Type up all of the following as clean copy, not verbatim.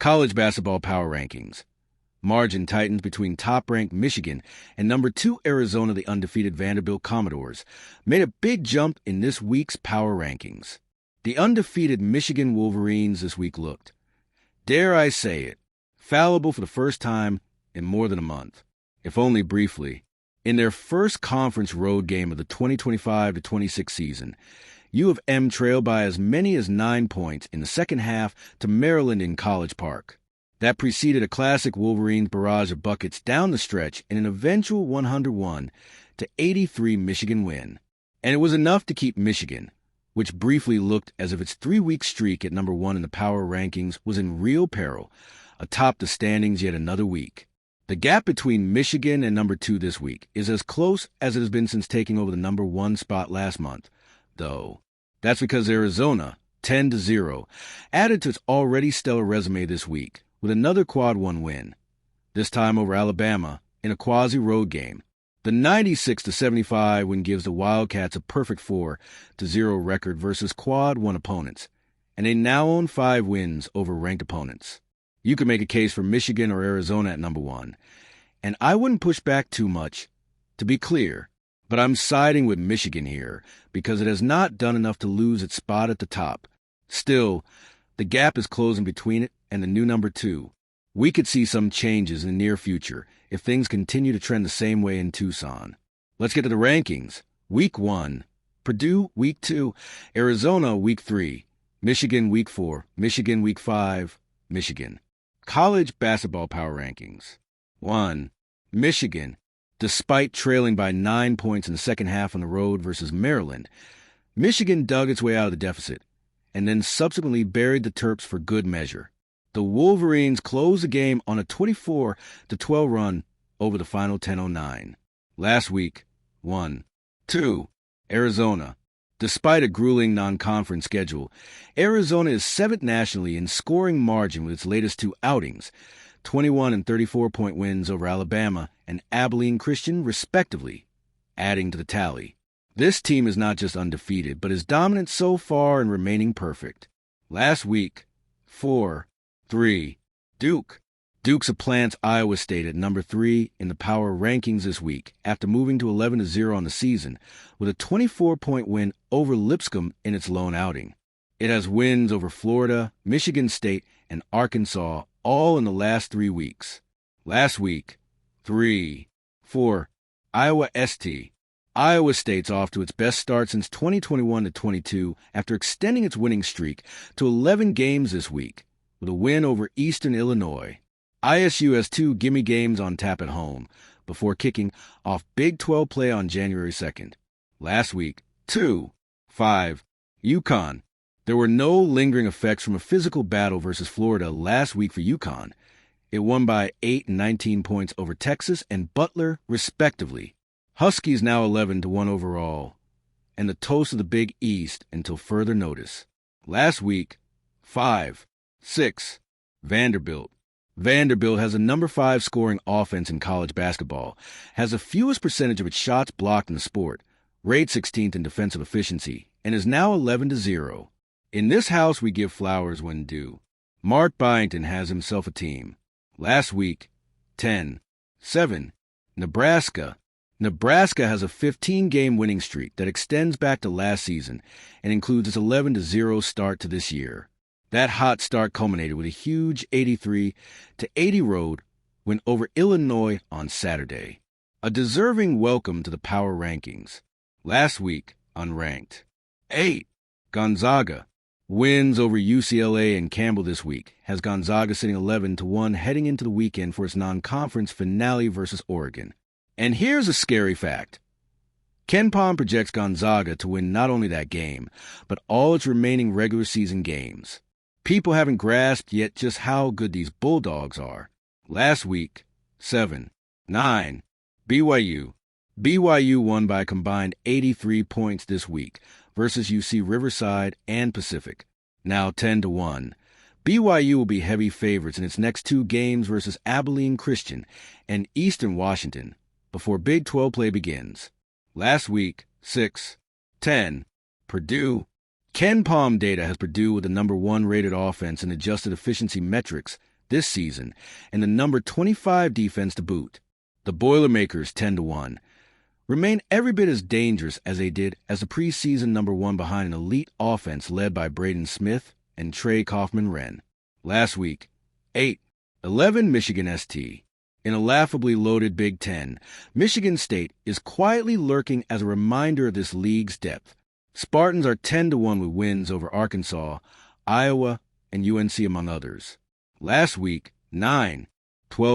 College basketball power rankings. Margin tightens between top-ranked Michigan and number 2 Arizona. The undefeated Vanderbilt Commodores made a big jump in this week's power rankings. The undefeated Michigan Wolverines this week looked, dare I say it, fallible for the first time in more than a month, if only briefly. In their first conference road game of the 2025-26 season, U of M trailed by as many as 9 points in the second half to Maryland in College Park. That preceded a classic Wolverines barrage of buckets down the stretch in an eventual 101-83 Michigan win. And it was enough to keep Michigan, which briefly looked as if its 3-week streak at number 1 in the power rankings was in real peril, atop the standings yet another week. The gap between Michigan and number 2 this week is as close as it has been since taking over the number 1 spot last month, though. That's because Arizona, 10-0, added to its already stellar resume this week with another Quad 1 win, this time over Alabama in a quasi-road game. The 96-75 win gives the Wildcats a perfect 4-0 record versus Quad 1 opponents, and they now own 5 wins over ranked opponents. You could make a case for Michigan or Arizona at number 1, and I wouldn't push back too much, to be clear, but I'm siding with Michigan here because it has not done enough to lose its spot at the top. Still, the gap is closing between it and the new number 2. We could see some changes in the near future if things continue to trend the same way in Tucson. Let's get to the rankings. Week 1, Purdue, Week 2, Arizona, Week 3, Michigan, Week 4, Michigan, Week 5, Michigan. College basketball power rankings. 1. Michigan. Despite trailing by 9 points in the second half on the road versus Maryland, Michigan dug its way out of the deficit and then subsequently buried the Terps for good measure. The Wolverines closed the game on a 24-12 run over the final 10:09. Last week, 1. 2. Arizona. Despite a grueling non-conference schedule, Arizona is 7th nationally in scoring margin with its latest 2 outings, 21 and 34-point wins over Alabama and Abilene Christian, respectively, adding to the tally. This team is not just undefeated, but is dominant so far and remaining perfect. Last week, 4-3, Duke. Duke supplants Iowa State at number 3 in the power rankings this week after moving to 11-0 on the season with a 24-point win over Lipscomb in its lone outing. It has wins over Florida, Michigan State, and Arkansas all in the last 3 weeks. Last week, 3-4, Iowa St. Iowa State's off to its best start since 2021-22 after extending its winning streak to 11 games this week with a win over Eastern Illinois. ISU has 2 gimme games on tap at home before kicking off Big 12 play on January 2nd. Last week, 2-5, UConn. There were no lingering effects from a physical battle versus Florida last week for UConn. It won by 8 and 19 points over Texas and Butler, respectively. Huskies now 11-1 overall, and the toast of the Big East until further notice. Last week, 5-6, Vanderbilt. Vanderbilt has a number 5 scoring offense in college basketball, has the fewest percentage of its shots blocked in the sport, rates 16th in defensive efficiency, and is now 11-0. In this house, we give flowers when due. Mark Byington has himself a team. Last week, 10-7, Nebraska. Nebraska has a 15-game winning streak that extends back to last season and includes its 11-0 start to this year. That hot start culminated with a huge 83-80 road win over Illinois on Saturday. A deserving welcome to the power rankings. Last week, unranked. 8. Gonzaga. Wins over UCLA and Campbell this week has Gonzaga sitting 11-1 heading into the weekend for its non-conference finale versus Oregon. And here's a scary fact. KenPom projects Gonzaga to win not only that game, but all its remaining regular season games. People haven't grasped yet just how good these Bulldogs are. Last week, 7-9, BYU. BYU won by a combined 83 points this week versus UC Riverside and Pacific, now 10-1. BYU will be heavy favorites in its next 2 games versus Abilene Christian and Eastern Washington before Big 12 play begins. Last week, 6-10, Purdue. KenPom data has Purdue with the number 1 rated offense in adjusted efficiency metrics this season, and the number 25 defense to boot. The Boilermakers 10-1 remain every bit as dangerous as they did as the preseason number 1 behind an elite offense led by Braden Smith and Trey Kaufman-Renn. Last week, 8-11 Michigan St. In a laughably loaded Big Ten, Michigan State is quietly lurking as a reminder of this league's depth. Spartans are 10-1 with wins over Arkansas, Iowa, and UNC among others. Last week, 9-12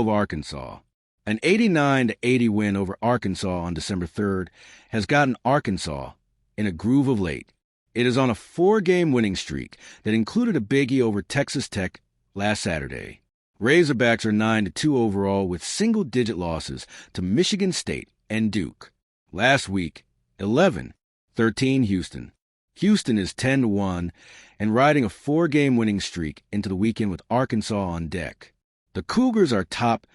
Arkansas. An 89-80 win over Arkansas on December 3rd has gotten Arkansas in a groove of late. It is on a 4-game winning streak that included a biggie over Texas Tech last Saturday. Razorbacks are 9-2 overall with single-digit losses to Michigan State and Duke. Last week, 11-13 Houston. Houston is 10-1 and riding a 4-game winning streak into the weekend with Arkansas on deck. The Cougars are top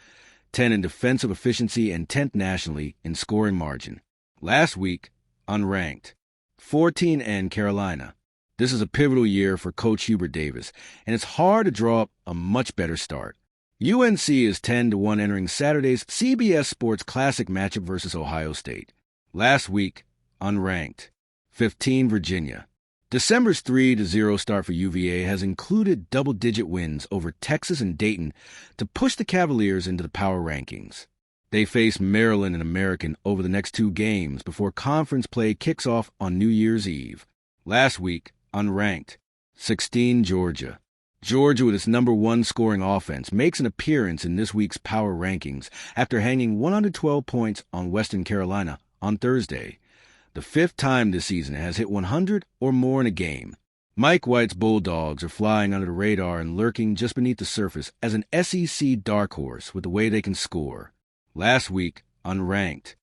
10 in defensive efficiency and 10th nationally in scoring margin. Last week, unranked, 14-0 Carolina. This is a pivotal year for Coach Hubert Davis, and it's hard to draw up a much better start. UNC is 10-1 entering Saturday's CBS Sports Classic matchup versus Ohio State. Last week, unranked, 15 Virginia. December's 3-0 start for UVA has included double-digit wins over Texas and Dayton to push the Cavaliers into the power rankings. They face Maryland and American over the next 2 games before conference play kicks off on New Year's Eve. Last week, unranked, 16 Georgia. Georgia, with its number 1 scoring offense, makes an appearance in this week's power rankings after hanging 112 points on Western Carolina on Thursday. The 5th time this season it has hit 100 or more in a game. Mike White's Bulldogs are flying under the radar and lurking just beneath the surface as an SEC dark horse with the way they can score. Last week, unranked,